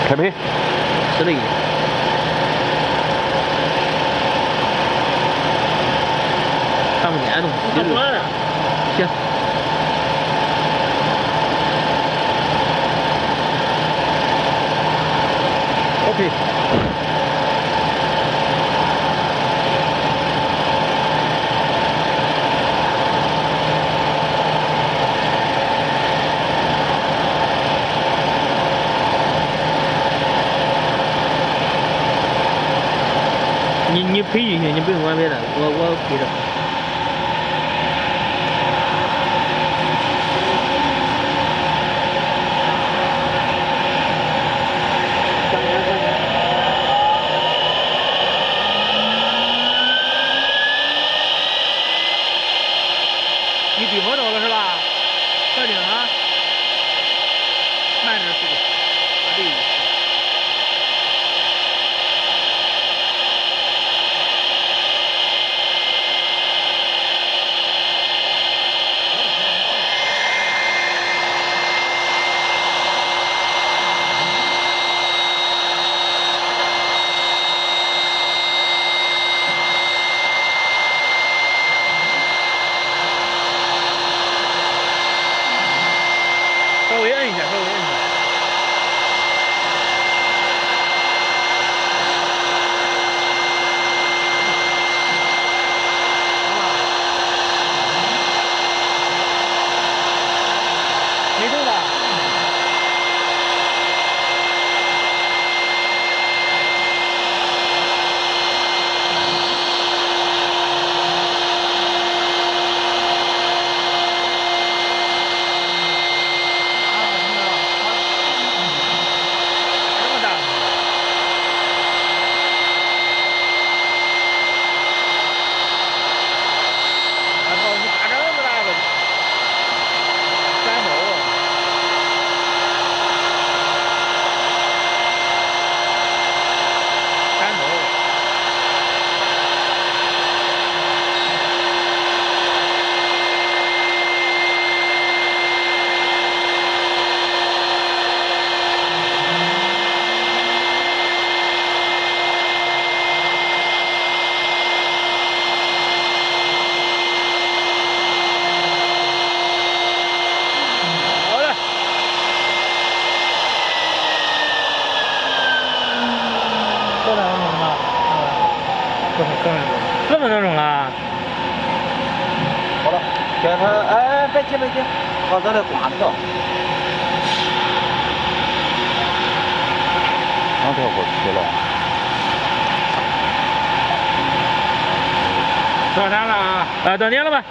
开配。是的。看不见东西。看不出来。行。OK。你配就行，你不用管别的，我配着。你低风头了是吧？小心啊！慢点速度，对。稍微摁一下，稍微摁一下。没动吧？4分多钟了。好了，现在哎，别急别急，我这里挂条。两条过去了。多少单了啊？断电了吧？